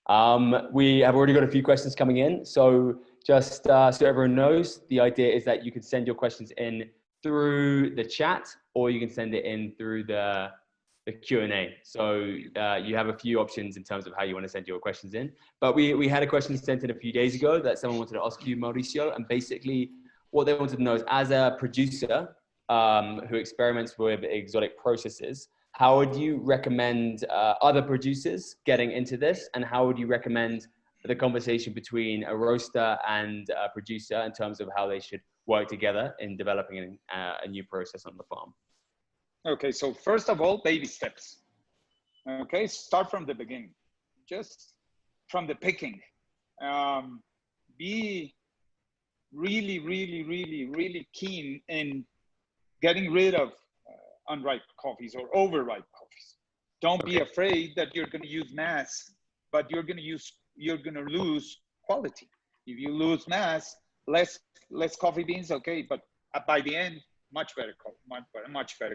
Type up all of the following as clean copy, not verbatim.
We have already got a few questions coming in. So just so everyone knows, the idea is that you can send your questions in through the chat, or you can send it in through the Q&A. So you have a few options in terms of how you want to send your questions in. But we had a question sent in a few days ago that someone wanted to ask you, Mauricio, and basically what they wanted to know is, as a producer who experiments with exotic processes, how would you recommend other producers getting into this, and how would you recommend the conversation between a roaster and a producer in terms of how they should work together in developing a new process on the farm? Okay, so first of all, baby steps. Okay, start from the beginning, just from the picking. Be really keen in getting rid of unripe coffees or overripe coffees. Don't be afraid that you're going to use mass, but you're going to lose quality. If you lose mass, less coffee beans, okay, but by the end, much better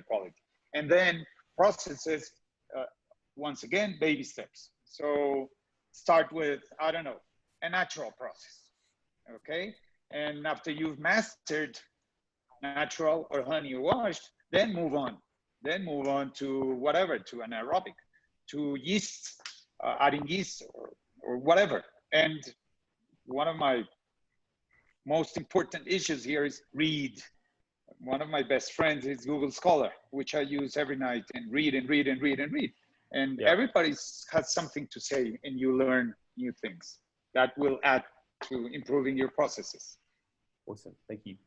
quality. And then processes, once again, baby steps. So start with, I don't know, a natural process, okay? And after you've mastered natural or honey or washed, then move on. Then move on to whatever, to anaerobic, to yeast, adding yeast or whatever. And one of my most important issues here is read. One of my best friends is Google Scholar, which I use every night and read. And everybody has something to say, and you learn new things that will add to improving your processes. Awesome, thank you.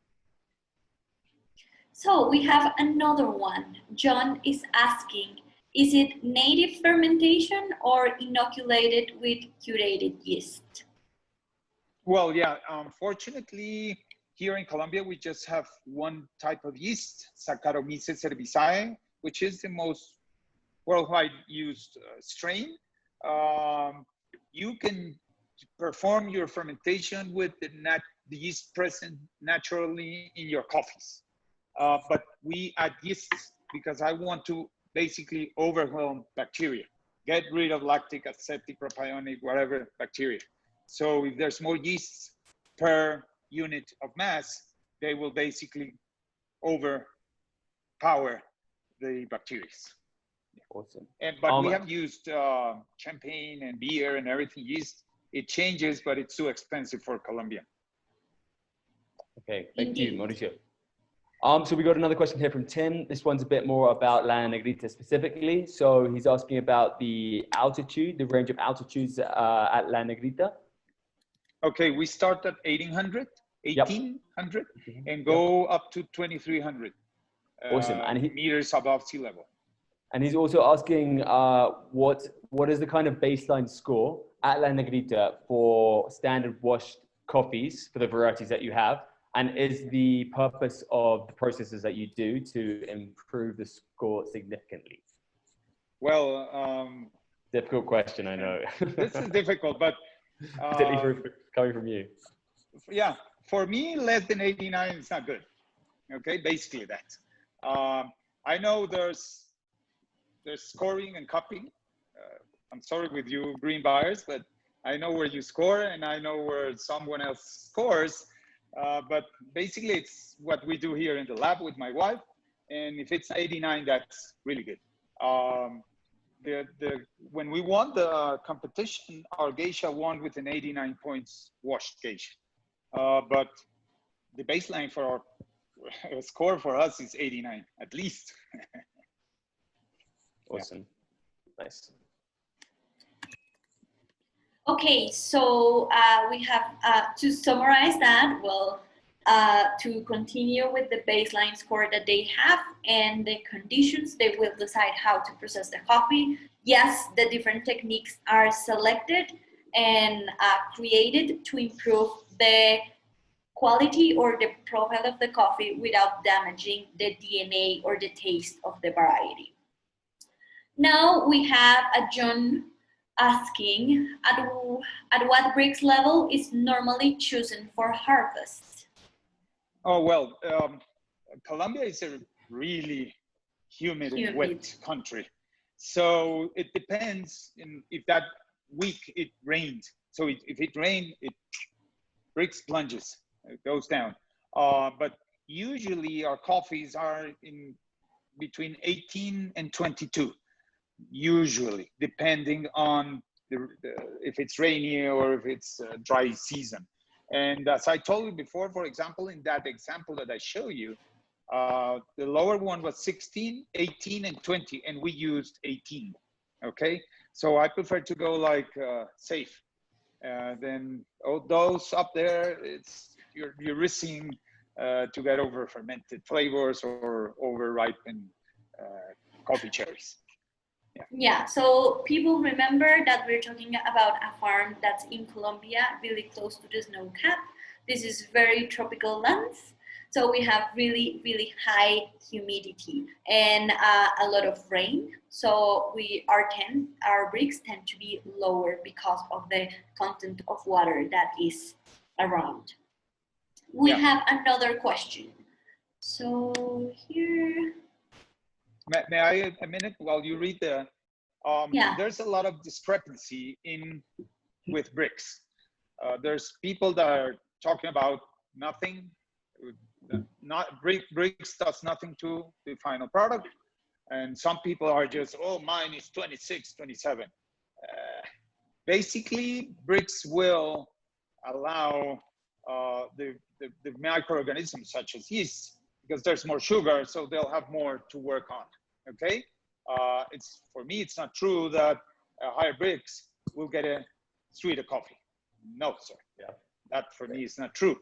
So we have another one. John is asking, is it native fermentation or inoculated with curated yeast? Well, yeah, unfortunately, here in Colombia, we just have one type of yeast, Saccharomyces cerevisiae, which is the most worldwide used strain. You can perform your fermentation with the yeast present naturally in your coffees. But we add yeasts because I want to basically overwhelm bacteria, get rid of lactic, aseptic, propionic, whatever bacteria. So if there's more yeasts per unit of mass, they will basically overpower the bacteria. Awesome. But we have used champagne and beer and everything yeast. It changes, but it's too expensive for Colombia. Okay, thank you, Mauricio. So we got another question here from Tim. This one's a bit more about La Negrita specifically. So he's asking about the altitude, the range of altitudes at La Negrita. Okay, we start at 1800, and go up to 2300 awesome. And meters above sea level. And he's also asking what is the kind of baseline score at La Negrita for standard washed coffees for the varieties that you have? And is the purpose of the processes that you do to improve the score significantly? Well, difficult question, I know. This is difficult, but coming from you. Yeah, for me, less than 89 is not good. Okay, basically that. I know there's scoring and cupping. I'm sorry with you green buyers, but I know where you score and I know where someone else scores. But basically it's what we do here in the lab with my wife. And if it's 89, that's really good. When we won the competition, our geisha won with an 89 points washed geisha. But the baseline for our score for us is 89, at least. Awesome. Yeah. Nice. Okay, so we have to summarize that, well, to continue with the baseline score that they have and the conditions, they will decide how to process the coffee. Yes, the different techniques are selected and created to improve the quality or the profile of the coffee without damaging the DNA or the taste of the variety. Now we have a John asking, at what Brix level is normally chosen for harvest? Oh, well, Colombia is a really humid and wet country. So it depends if that week it rained. So if it rained, it Brix plunges, it goes down. But usually our coffees are in between 18 and 22, usually, depending on if it's rainy or if it's dry season. And as I told you before, for example, in that example that I show you, the lower one was 16, 18, and 20, and we used 18, okay? So I prefer to go like safe. Then those up there, you're risking to get over fermented flavors or over ripened coffee cherries. Yeah, so people remember that we're talking about a farm that's in Colombia, really close to the snow cap. This is very tropical lands. So we have really, really high humidity and a lot of rain. So our bricks tend to be lower because of the content of water that is around. We have another question. So here. May I a minute while you read the? There's a lot of discrepancy with bricks. There's people that are talking about nothing. Bricks does nothing to the final product, and some people are just, oh, mine is 26, 27. Basically, bricks will allow the microorganisms such as yeast, because there's more sugar, so they'll have more to work on. Okay, for me, it's not true that higher bricks will get a sweeter coffee. No, sir. Yeah, that for me is not true.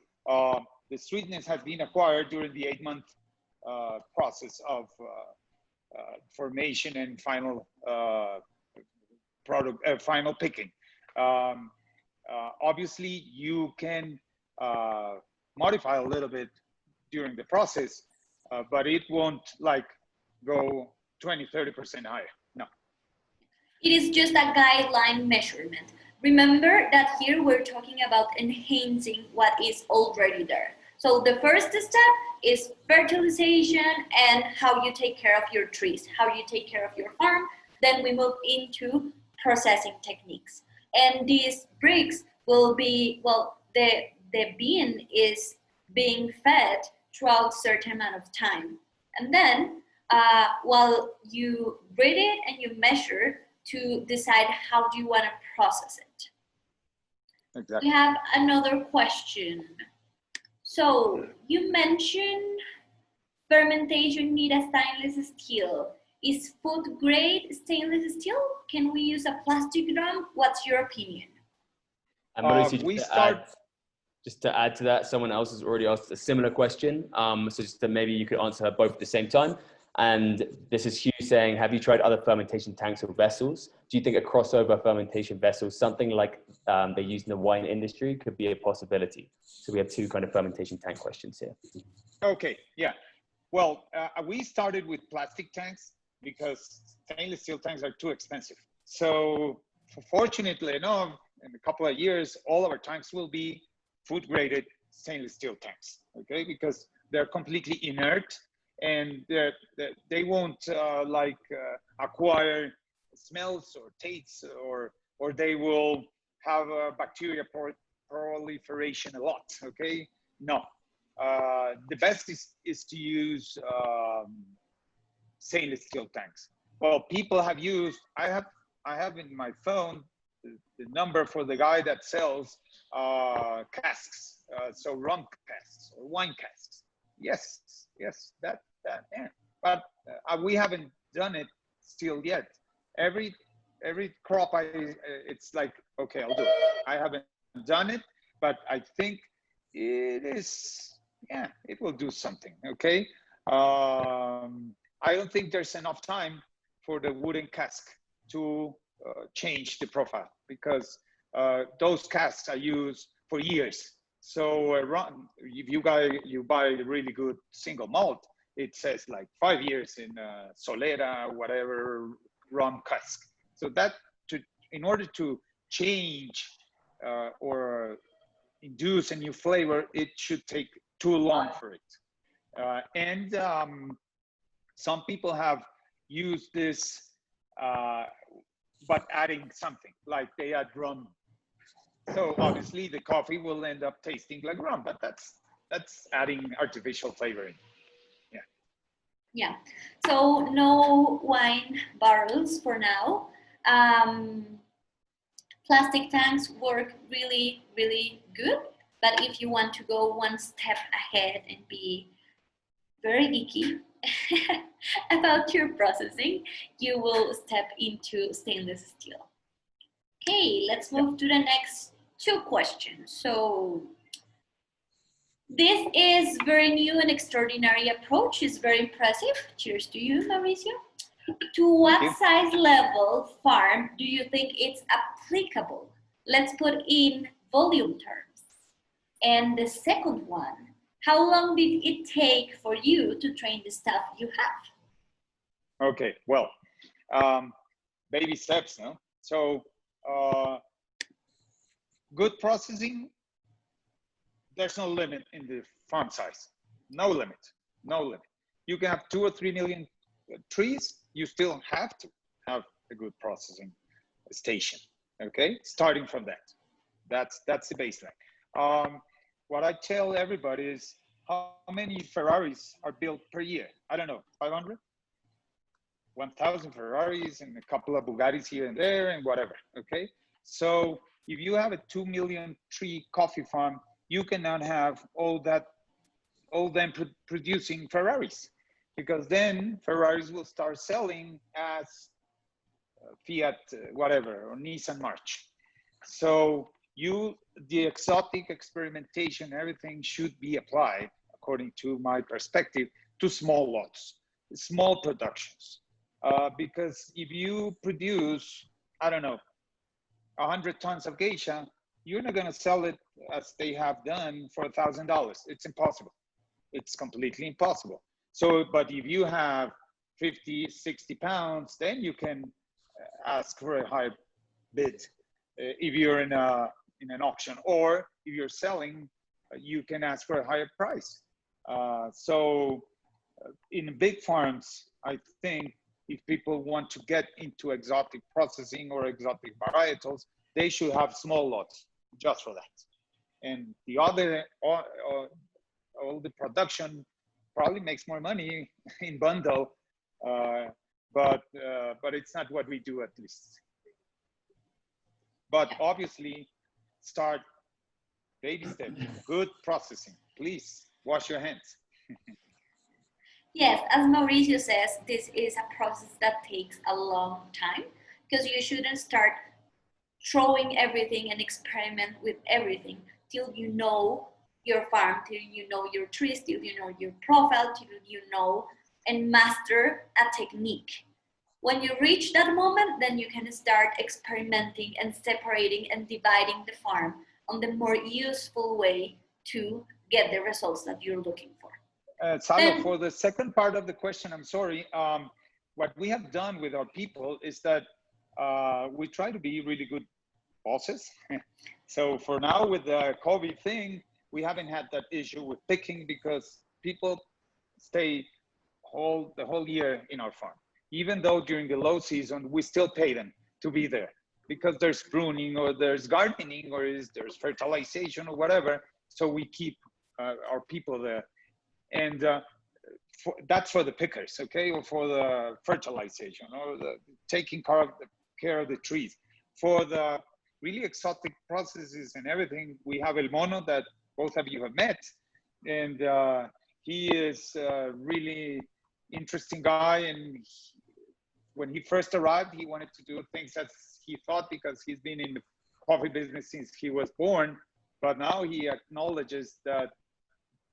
The sweetness has been acquired during the 8-month process of formation and final final picking. Obviously, you can modify a little bit during the process, but it won't like go 20-30% higher. No. It is just a guideline measurement. Remember that here we're talking about enhancing what is already there. So the first step is fertilization and how you take care of your trees, how you take care of your farm. Then we move into processing techniques. And these bricks will be, well, the bean is being fed throughout a certain amount of time. And then while you read it and you measure to decide how do you want to process it. Exactly. We have another question. So you mentioned fermentation need a stainless steel. Is food grade stainless steel? Can we use a plastic drum? What's your opinion? Mauricio, just to add to that, someone else has already asked a similar question. So just to maybe you could answer both at the same time. And this is Hugh saying, have you tried other fermentation tanks or vessels? Do you think a crossover fermentation vessel, something like they use in the wine industry, could be a possibility? So we have two kind of fermentation tank questions here. Okay, yeah. Well, we started with plastic tanks because stainless steel tanks are too expensive. So fortunately enough, in a couple of years, all of our tanks will be food graded stainless steel tanks, okay? Because they're completely inert and they won't acquire smells or tastes, or they will have bacteria proliferation a lot, okay? No, the best is to use stainless steel tanks. Well, people have used, I have in my phone the number for the guy that sells casks, so rum casks or wine casks. Yes, that yeah. But we haven't done it still yet. Every crop it's like, okay, I'll do it. I haven't done it, but I think it is, yeah, it will do something, okay? I don't think there's enough time for the wooden cask to change the profile, because those casks are used for years. So if you buy a really good single malt, it says like 5 years in Solera, whatever rum cask. So that in order to change or induce a new flavor, it should take too long for it. And some people have used this but adding something, like they add rum. So obviously the coffee will end up tasting like rum, but that's adding artificial flavoring. Yeah. Yeah. So no wine barrels for now. Plastic tanks work really, really good. But if you want to go one step ahead and be very geeky about your processing, you will step into stainless steel. Okay, let's move to the next two questions. So this is very new and extraordinary approach. It's very impressive. Cheers to you, Mauricio. To what size level farm do you think it's applicable? Let's put in volume terms. And the second one, how long did it take for you to train the staff you have? Okay, well, baby steps, no? So good processing, there's no limit in the farm size. No limit, no limit. You can have 2 or 3 million trees, you still have to have a good processing station, okay? Starting from that. That's the baseline. What I tell everybody is, how many Ferraris are built per year? I don't know, 500? 1,000 Ferraris and a couple of Bugattis here and there and whatever, okay? So if you have a 2 million tree coffee farm, you cannot have all them producing Ferraris, because then Ferraris will start selling as Fiat whatever, or Nissan March. So the exotic experimentation, everything should be applied, according to my perspective, to small lots, small productions. Because if you produce, I don't know, 100 tons of geisha, you're not going to sell it as they have done for $1,000. It's impossible. It's completely impossible. So, but if you have 50, 60 pounds, then you can ask for a higher bid. If you're in an auction, or if you're selling, you can ask for a higher price. So in big farms, I think if people want to get into exotic processing or exotic varietals, they should have small lots just for that. And the other, all the production probably makes more money in bundle, but it's not what we do, at least. But obviously, start baby steps, good processing. Please wash your hands. Yes, as Mauricio says, this is a process that takes a long time, because you shouldn't start throwing everything and experiment with everything till you know your farm, till you know your trees, till you know your profile, till you know and master a technique. When you reach that moment, then you can start experimenting and separating and dividing the farm on the more useful way to get the results that you're looking for. Salo, for the second part of the question, I'm sorry. What we have done with our people is that we try to be really good bosses. So for now, with the COVID thing, we haven't had that issue with picking, because people stay the whole year in our farm. Even though during the low season, we still pay them to be there, because there's pruning, or there's gardening, or there's fertilization, or whatever. So we keep our people there. And that's for the pickers, okay, or for the fertilization, or the taking care of the trees. For the really exotic processes and everything, we have El Mono, that both of you have met, and he is a really interesting guy. And when he first arrived, he wanted to do things as he thought, because he's been in the coffee business since he was born. But now he acknowledges that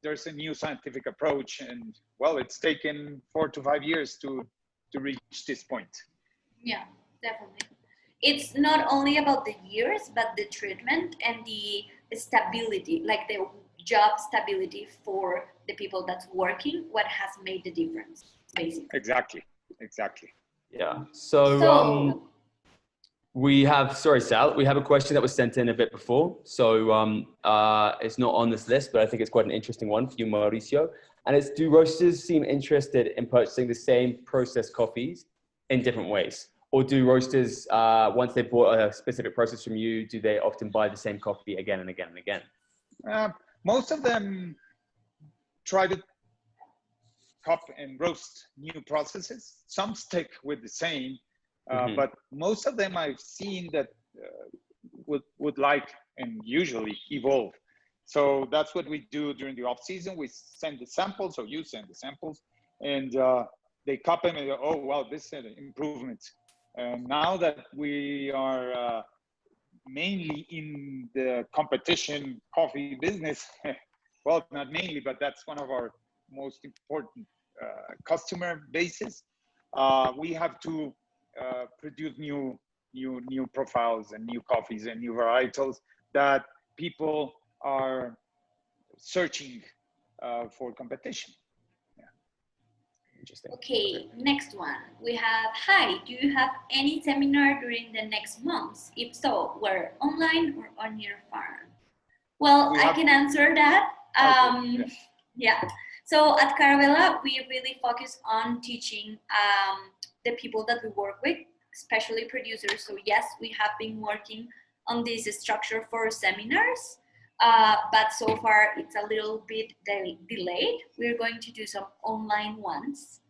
there's a new scientific approach, and well, it's taken 4 to 5 years to reach this point. Yeah, definitely. It's not only about the years, but the treatment and the stability, like the job stability for the people that's working, what has made the difference, basically. Exactly. Yeah. So we have, sorry, Sal, we have a question that was sent in a bit before. So it's not on this list, but I think it's quite an interesting one for you, Mauricio. And it's, do roasters seem interested in purchasing the same processed coffees in different ways? Or do roasters, once they bought a specific process from you, do they often buy the same coffee again and again and again? Most of them try to cup and roast new processes. Some stick with the same, but most of them I've seen that would like and usually evolve. So that's what we do during the off season. We send the samples, or you send the samples, and they cup them and go, oh, wow, this is an improvement. Now that we are mainly in the competition coffee business, well, not mainly, but that's one of our most important customer bases. We have to produce new profiles and new coffees and new varietals that people are searching for competition. Interesting. Okay, next one. We have, hi, do you have any seminar during the next months? If so, where, online or on your farm? Well, I can answer that. Okay, yeah. So at Caravella, we really focus on teaching the people that we work with, especially producers. So yes, we have been working on this structure for seminars, but so far it's a little bit delayed. We're going to do some online ones,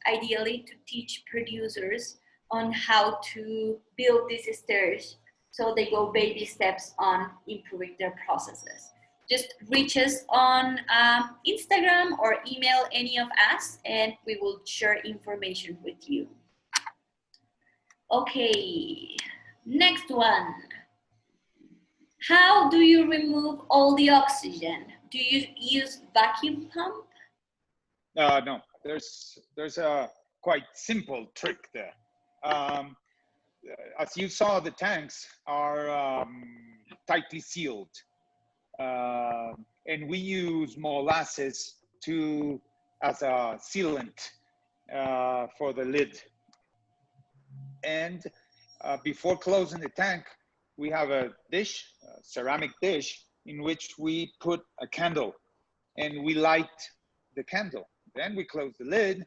ideally to teach producers on how to build these stairs so they go baby steps on improving their processes. Just reach us on Instagram or email any of us and we will share information with you. Okay, next one. How do you remove all the oxygen? Do you use vacuum pump? No, there's a quite simple trick there. As you saw, the tanks are tightly sealed. And we use molasses as a sealant for the lid. And before closing the tank, we have a dish, a ceramic dish, in which we put a candle and we light the candle. Then we close the lid.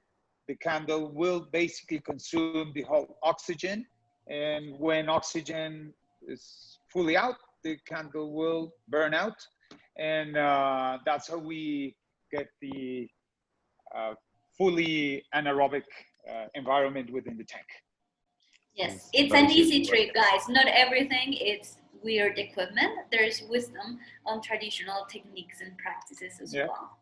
The candle will basically consume the whole oxygen. And when oxygen is fully out, the candle will burn out. And that's how we get the fully anaerobic environment within the tank. Yes, it's an easy trick, guys. Not everything is weird equipment. There's wisdom on traditional techniques and practices as well.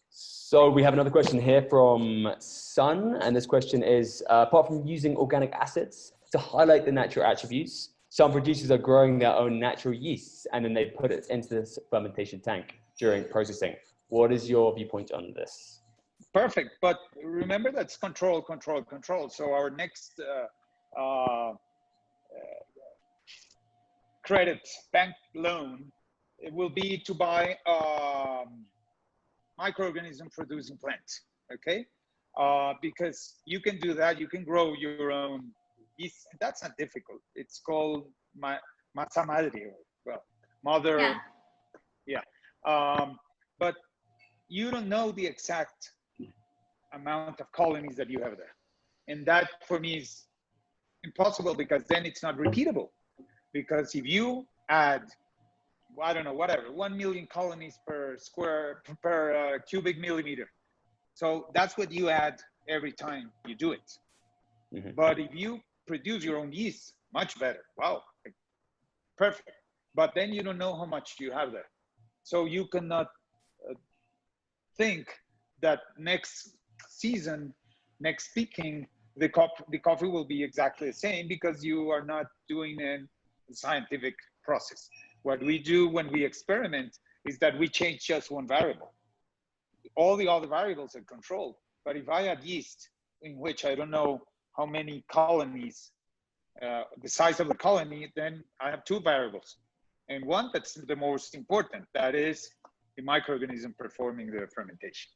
So we have another question here from Sun, and this question is, apart from using organic acids to highlight the natural attributes, some producers are growing their own natural yeasts and then they put it into the fermentation tank during processing. What is your viewpoint on this? Perfect, but remember that's control, control, control. So our next credit bank loan, it will be to buy microorganism producing plants, okay? Because you can do that, you can grow your own yeast. That's not difficult. It's called masa madre, well, mother, yeah. But you don't know the exact amount of colonies that you have there. And that for me is impossible, because then it's not repeatable. Because if you add, I don't know, whatever, 1 million colonies per cubic millimeter. So that's what you add every time you do it. Mm-hmm. But if you produce your own yeast, much better. Wow, perfect. But then you don't know how much you have there. So you cannot think that next season, next picking, the coffee will be exactly the same, because you are not doing a scientific process. What we do when we experiment is that we change just one variable. All the other variables are controlled. But if I add yeast, in which I don't know how many colonies, the size of the colony, then I have two variables. And one that's the most important, that is the microorganism performing the fermentation.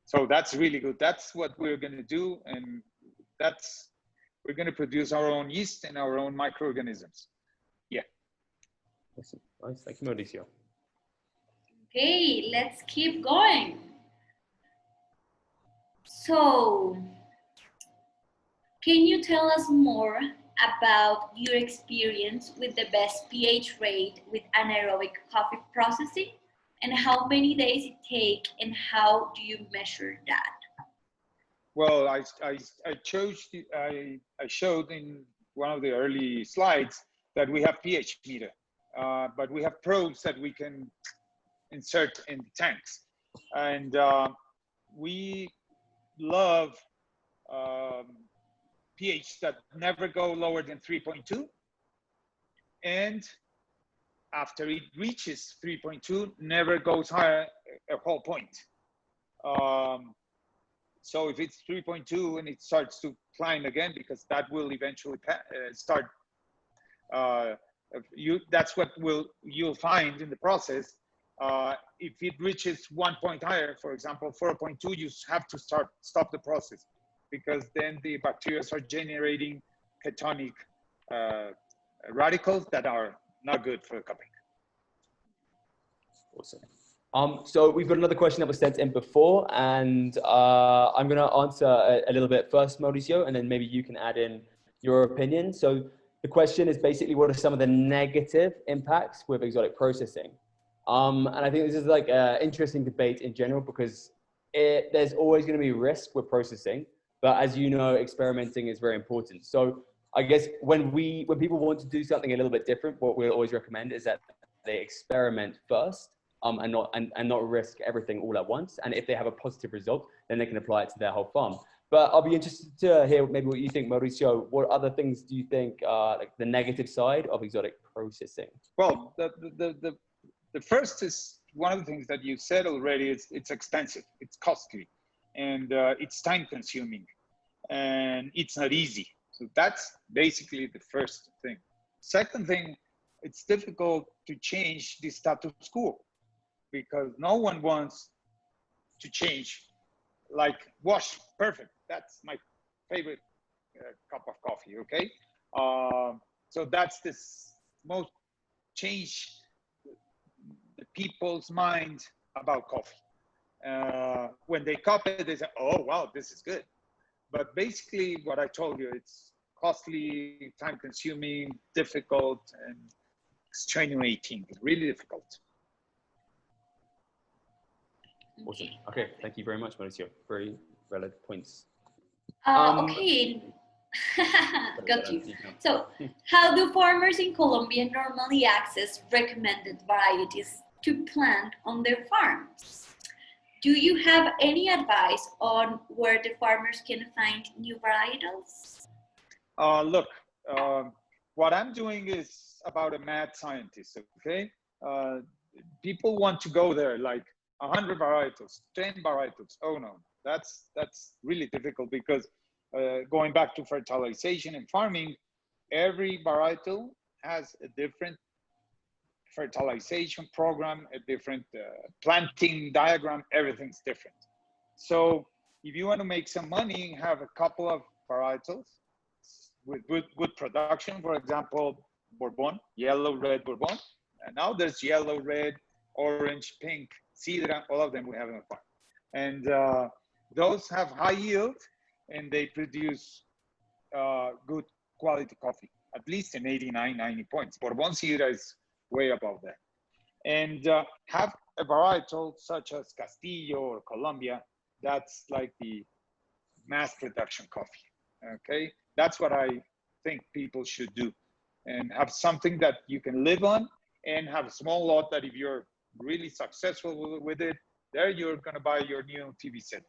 So that's really good. That's what we're going to do. And we're going to produce our own yeast and our own microorganisms. Yeah. Awesome. Nice. Thank you, Mauricio. Okay, let's keep going. So, Can you tell us more about your experience with the best pH rate with anaerobic coffee processing, and how many days it takes, and how do you measure that? Well, I showed in one of the early slides that we have pH meter, but we have probes that we can insert in the tanks. And we love pH that never go lower than 3.2. And after it reaches 3.2, never goes higher a whole point. So if it's 3.2 and it starts to climb again, because that will eventually start, that's what you'll find in the process. If it reaches 1 point higher, for example, 4.2, you have to stop the process, because then the bacteria are generating ketonic radicals that are not good for cupping. Awesome. So we've got another question that was sent in before, and I'm going to answer a little bit first, Mauricio, and then maybe you can add in your opinion. So the question is basically, what are some of the negative impacts with exotic processing? And I think this is like an interesting debate in general, because there's always going to be risk with processing, but as you know, experimenting is very important. So I guess when people want to do something a little bit different, what we always recommend is that they experiment first. And not risk everything all at once. And if they have a positive result, then they can apply it to their whole farm. But I'll be interested to hear maybe what you think, Mauricio. What other things do you think are like the negative side of exotic processing? Well, the first is one of the things that you said already. It's expensive, it's costly, and it's time consuming, and it's not easy. So that's basically the first thing. Second thing, it's difficult to change the status quo, because no one wants to change, like wash, perfect. That's my favorite cup of coffee, okay? So that's this most change the people's mind about coffee. When they cup it, they say, oh, wow, this is good. But basically what I told you, it's costly, time consuming, difficult, and extenuating, really difficult. Awesome. Okay, thank you very much, Mauricio. Very valid points. Okay, got you. So, how do farmers in Colombia normally access recommended varieties to plant on their farms? Do you have any advice on where the farmers can find new varietals? Look, what I'm doing is about a mad scientist, okay? People want to go there, like 100 varietals, 10 varietals. Oh no, that's really difficult, because going back to fertilization and farming, every varietal has a different fertilization program, a different planting diagram, everything's different. So if you want to make some money, have a couple of varietals with good production. For example, Bourbon, yellow, red Bourbon. And now there's yellow, red, orange, pink, Sidra, all of them we have in the farm. And those have high yield, and they produce good quality coffee, at least in 89, 90 points. Bourbon Sidra is way above that. And have a varietal such as Castillo or Colombia, that's like the mass production coffee, okay? That's what I think people should do, and have something that you can live on, and have a small lot that if you're really successful with it, there you're gonna buy your new TV set.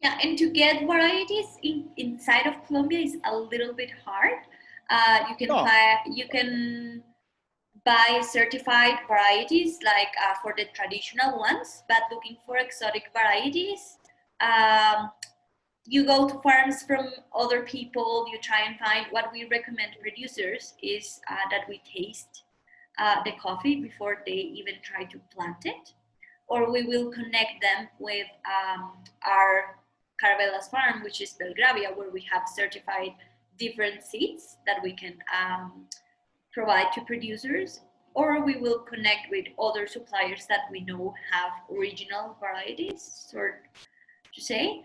Yeah, and to get varieties inside of Colombia is a little bit hard. You can buy certified varieties like for the traditional ones, but looking for exotic varieties, you go to farms from other people, you try and find. What we recommend producers is that we taste the coffee before they even try to plant it, or we will connect them with our Carabelas farm, which is Belgravia, where we have certified different seeds that we can provide to producers, or we will connect with other suppliers that we know have original varieties, sort to say.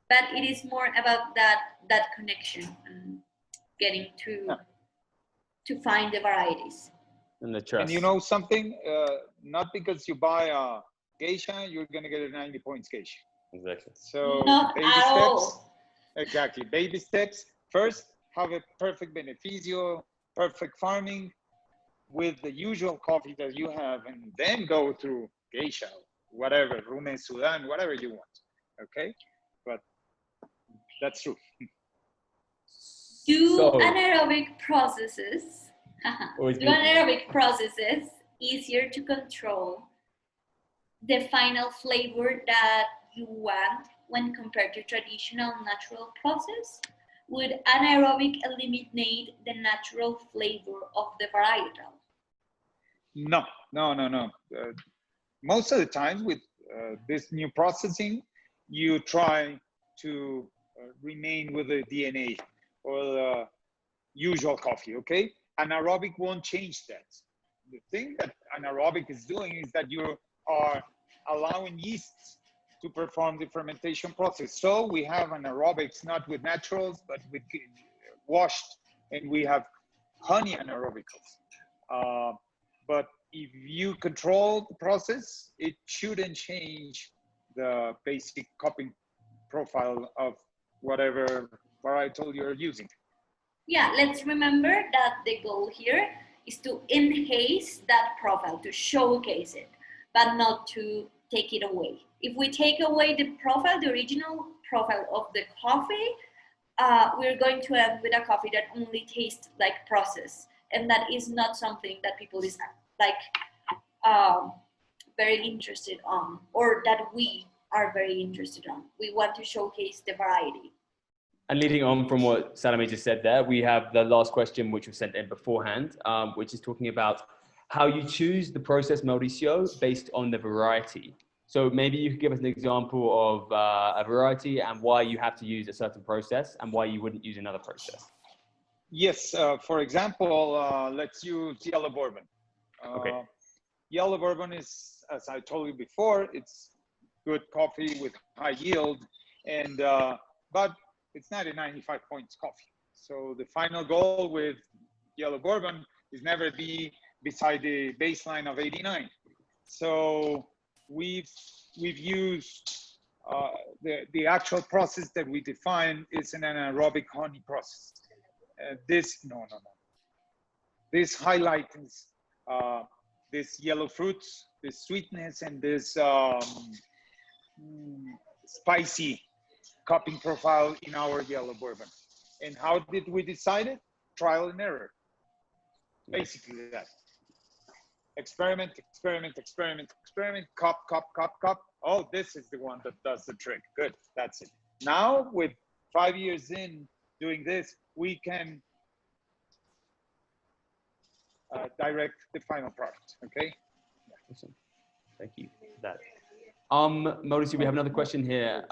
but it is more about that connection and getting to find the varieties. And the trust. And you know something? Not because you buy a geisha, you're gonna get a 90 points geisha. Exactly. So Not baby at steps. all. Exactly. Baby steps. First, have a perfect beneficio, perfect farming with the usual coffee that you have, and then go through geisha, whatever, Rume Sudan, whatever you want. Okay? But that's true. Do So- anaerobic processes Always do good. anaerobic processes easier to control the final flavor that you want when compared to traditional natural process? Would anaerobic eliminate the natural flavor of the varietal? No. Most of the time with this new processing, you try to remain with the DNA or the usual coffee, okay? Anaerobic won't change that. The thing that anaerobic is doing is that you are allowing yeasts to perform the fermentation process. So we have anaerobics not with naturals, but with washed, and we have honey anaerobicals. But if you control the process, it shouldn't change the basic cupping profile of whatever varietal you're using. Yeah, let's remember that the goal here is to enhance that profile, to showcase it, but not to take it away. If we take away the profile, the original profile of the coffee, we're going to end with a coffee that only tastes like process, and that is not something that people is like very interested on, or that we are very interested on. We want to showcase the variety. And leading on from what Salome just said there, we have the last question, which was sent in beforehand, which is talking about how you choose the process, Mauricio, based on the variety. So maybe you could give us an example of a variety and why you have to use a certain process and why you wouldn't use another process. Yes, for example, let's use yellow bourbon. Okay. Yellow bourbon is, as I told you before, it's good coffee with high yield, and but it's not a 95 points coffee. So the final goal with yellow bourbon is never be beside the baseline of 89. So we've used the actual process that we define is an anaerobic honey process. This highlights this yellow fruits, this sweetness, and this spicy cupping profile in our yellow bourbon. And how did we decide it? Trial and error. Basically that. Experiment, cup. Oh, this is the one that does the trick. Good, that's it. Now, with 5 years in doing this, we can direct the final product, okay? Awesome. Thank you for that. Mauricio, we have another question here,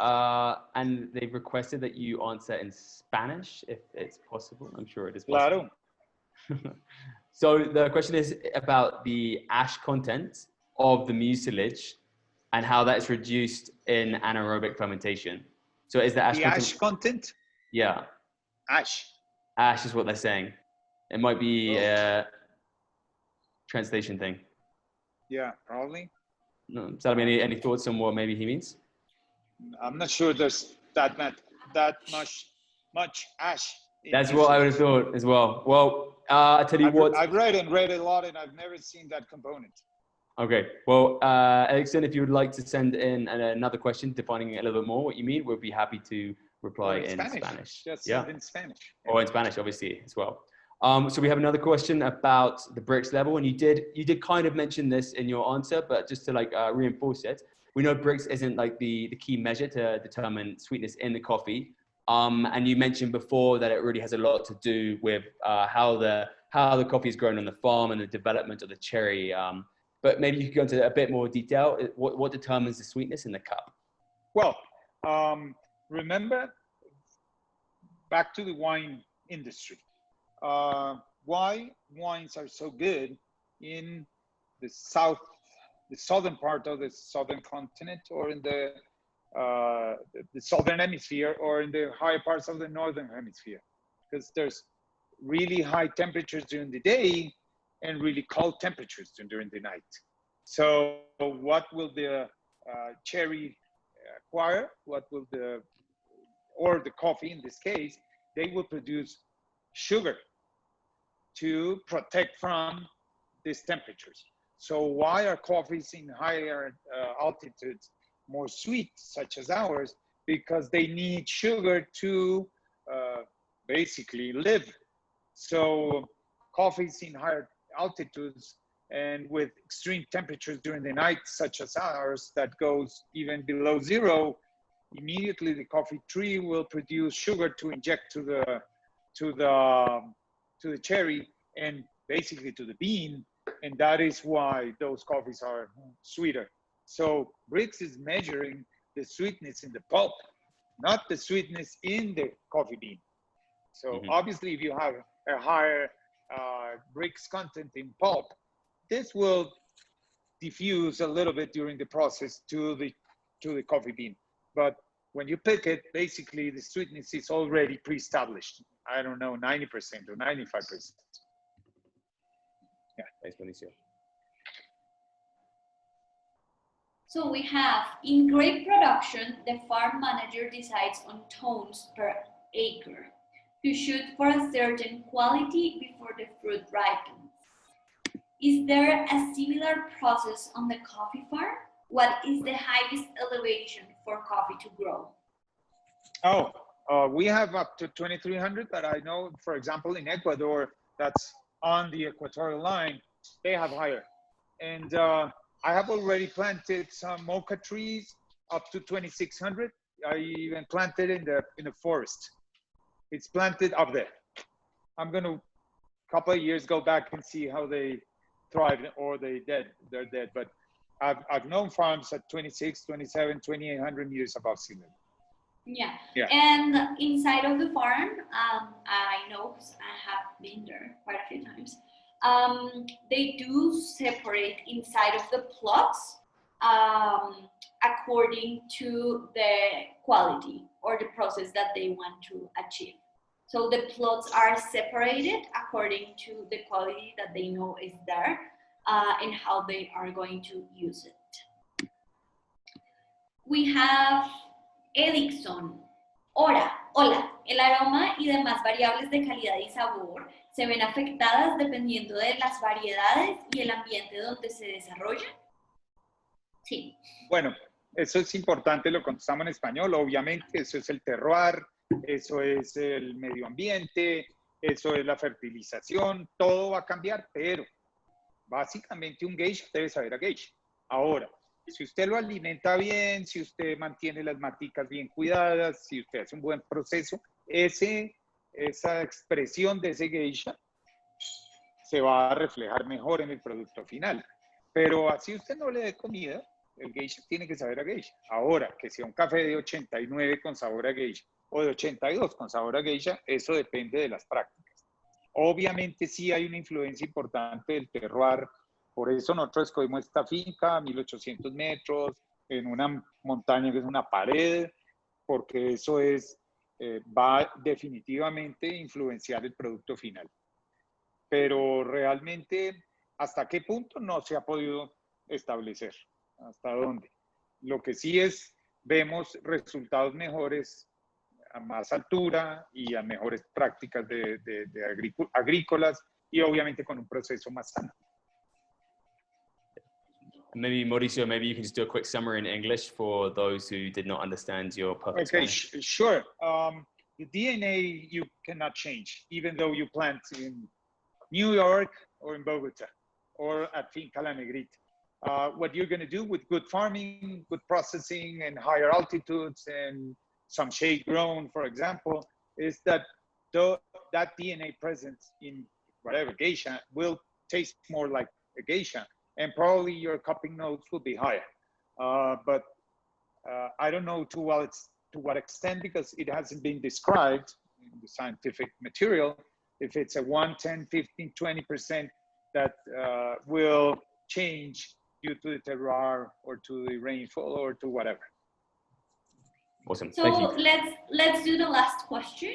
and they've requested that you answer in Spanish, if it's possible. I'm sure it is possible. Claro. So the question is about the ash content of the mucilage and how that's reduced in anaerobic fermentation. So is the ash content? Ash content? Yeah. Ash. Ash is what they're saying. It might be a translation thing. Yeah, probably. No, Salome, any thoughts on what maybe he means? I'm not sure there's that much ash. That's what I would have thought as well. Well, I tell you what. I've read a lot, and I've never seen that component. Okay. Well, Erickson, if you would like to send in another question defining a little bit more what you mean, we'll be happy to reply in Spanish. Just yeah. in Spanish. Or in Spanish, obviously, as well. So we have another question about the Brix level, and you did kind of mention this in your answer, but just to like reinforce it, we know Brix isn't like the key measure to determine sweetness in the coffee. And you mentioned before that it really has a lot to do with how the coffee is grown on the farm and the development of the cherry. But maybe you could go into a bit more detail. What determines the sweetness in the cup? Well, remember, back to the wine industry. Why wines are so good in the southern part of the southern continent, or in the the southern hemisphere or in the higher parts of the northern hemisphere, because there's really high temperatures during the day and really cold temperatures during the night. So what will the cherry acquire? What will the coffee in this case? They will produce sugar to protect from these temperatures. So why are coffees in higher altitudes more sweet, such as ours? Because they need sugar to basically live. So coffees in higher altitudes and with extreme temperatures during the night, such as ours, that goes even below zero, immediately the coffee tree will produce sugar to inject to the cherry and basically to the bean, and that is why those coffees are sweeter. So Brix is measuring the sweetness in the pulp, not the sweetness in the coffee bean. So obviously, if you have a higher Brix content in pulp, this will diffuse a little bit during the process to the coffee bean. But when you pick it, basically the sweetness is already pre-established. I don't know, 90% or 95%. Yeah, thanks, Mauricio. So we have, in grape production, the farm manager decides on tons per acre to shoot for a certain quality before the fruit ripens. Is there a similar process on the coffee farm? What is the highest elevation for coffee to grow? We have up to 2,300, but I know, for example, in Ecuador, that's on the equatorial line, they have higher. And I have already planted some mocha trees up to 2,600. I even planted in the forest. It's planted up there. I'm going to, a couple of years, go back and see how they thrive or they're dead. But I've known farms at 26, 27, 2,800 meters above sea level. Yeah. And inside of the farm, I know, because I have been there quite a few times, they do separate inside of the plots according to the quality or the process that they want to achieve. So the plots are separated according to the quality that they know is there and how they are going to use it. We have Edison. Hola, el aroma y demás variables de calidad y sabor se ven afectadas dependiendo de las variedades y el ambiente donde se desarrollan. Sí. Bueno, eso es importante, lo contestamos en español, obviamente, eso es el terroir, eso es el medio ambiente, eso es la fertilización, todo va a cambiar, pero básicamente un geisha debe saber a geisha. Ahora, si usted lo alimenta bien, si usted mantiene las maticas bien cuidadas, si usted hace un buen proceso, esa expresión de ese geisha se va a reflejar mejor en el producto final. Pero así usted no le dé comida, el geisha tiene que saber a geisha. Ahora, que sea un café de 89 con sabor a geisha o de 82 con sabor a geisha, eso depende de las prácticas. Obviamente sí hay una influencia importante del terroir. Por eso nosotros escogimos esta finca a 1800 metros, en una montaña que es una pared, porque eso va definitivamente a influenciar el producto final. Pero realmente, ¿hasta qué punto? No se ha podido establecer. ¿Hasta dónde? Lo que sí es, vemos resultados mejores a más altura y a mejores prácticas agrícolas y obviamente con un proceso más sano. Maybe Mauricio, maybe you can just do a quick summary in English for those who did not understand your perfect Spanish. Okay, sure. The DNA you cannot change, even though you plant in New York or in Bogota or at Finca La Negrita. What you're going to do with good farming, good processing, and higher altitudes, and some shade grown, for example, is that that DNA present in whatever geisha will taste more like a geisha. And probably your cupping notes will be higher. But I don't know to what extent, because it hasn't been described in the scientific material, if it's a 1, 10, 15, 20% that will change due to the terroir or to the rainfall or to whatever. Awesome. So Thank you. let's do the last question.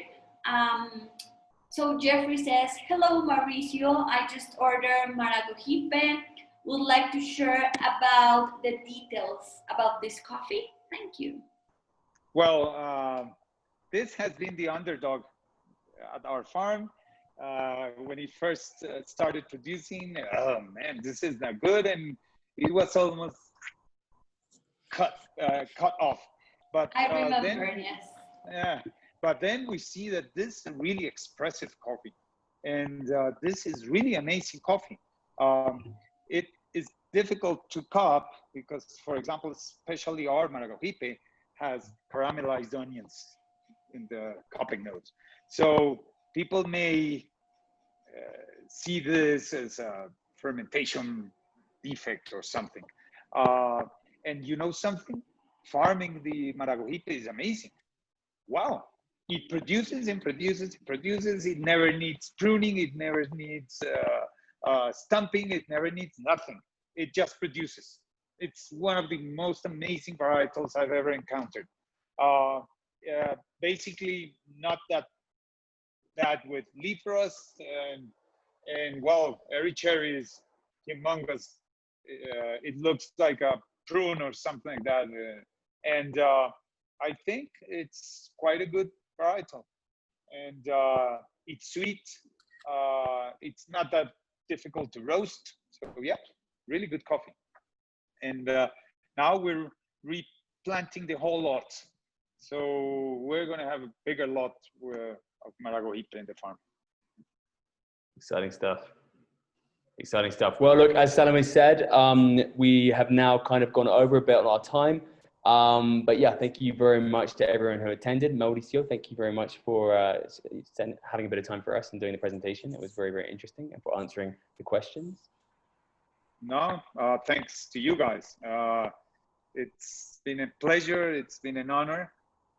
So Jeffrey says, hello Mauricio, I just ordered Maragogipe. Would like to share about the details about this coffee. Thank you. Well, this has been the underdog at our farm. When he first started producing, oh man, this is not good, and it was almost cut off. But I remember, then, yes. Yeah, but then we see that this is really expressive coffee, and this is really amazing coffee. It is difficult to cup because, for example, especially our Maragogipe has caramelized onions in the cupping notes. So people may see this as a fermentation defect or something. And you know something? Farming the Maragogipe is amazing. Wow. It produces and produces and produces. It never needs pruning. It never needs stumping. It never needs nothing. It just produces. It's one of the most amazing varietals I've ever encountered. Basically, not that bad with leaf rust, and well, every cherry is humongous. It looks like a prune or something like that. And I think it's quite a good varietal. And it's sweet. It's not that difficult to roast. So yeah, really good coffee. And now we're replanting the whole lot. So we're going to have a bigger lot of Maragogipe in the farm. Exciting stuff. Exciting stuff. Well, look, as Salome said, we have now kind of gone over a bit on our time. But yeah, thank you very much to everyone who attended. Mauricio, thank you very much for having a bit of time for us and doing the presentation. It was very, very interesting, and for answering the questions. No, thanks to you guys. It's been a pleasure. It's been an honor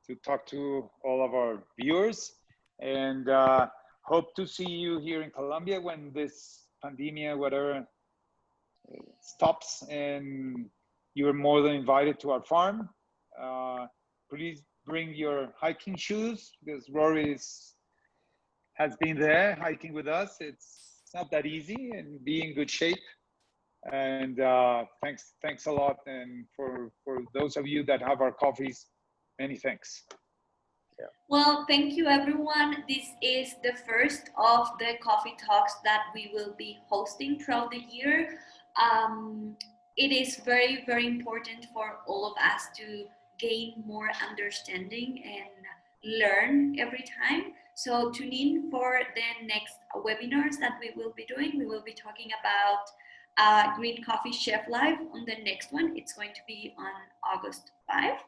to talk to all of our viewers, and hope to see you here in Colombia when this pandemia, whatever, stops, and you're more than invited to our farm. Please bring your hiking shoes, because Rory has been there hiking with us. It's not that easy, and be in good shape. And thanks a lot. And for those of you that have our coffees, many thanks. Yeah. Well, thank you everyone. This is the first of the coffee talks that we will be hosting throughout the year. It is very, very important for all of us to gain more understanding and learn every time. So tune in for the next webinars that we will be doing. We will be talking about Green Coffee Chef Live on the next one. It's going to be on August 5.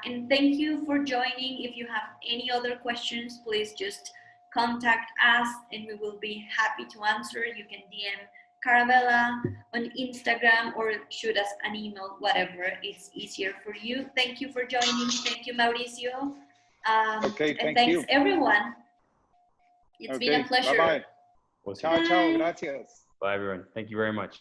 And thank you for joining. If you have any other questions, please just contact us and we will be happy to answer. You can DM Caravella on Instagram or shoot us an email, whatever is easier for you. Thank you for joining. Thank you, Mauricio. Okay, and thanks you. Everyone. It's been a pleasure. Bye-bye. Awesome. Ciao, ciao, gracias. Bye, everyone. Thank you very much.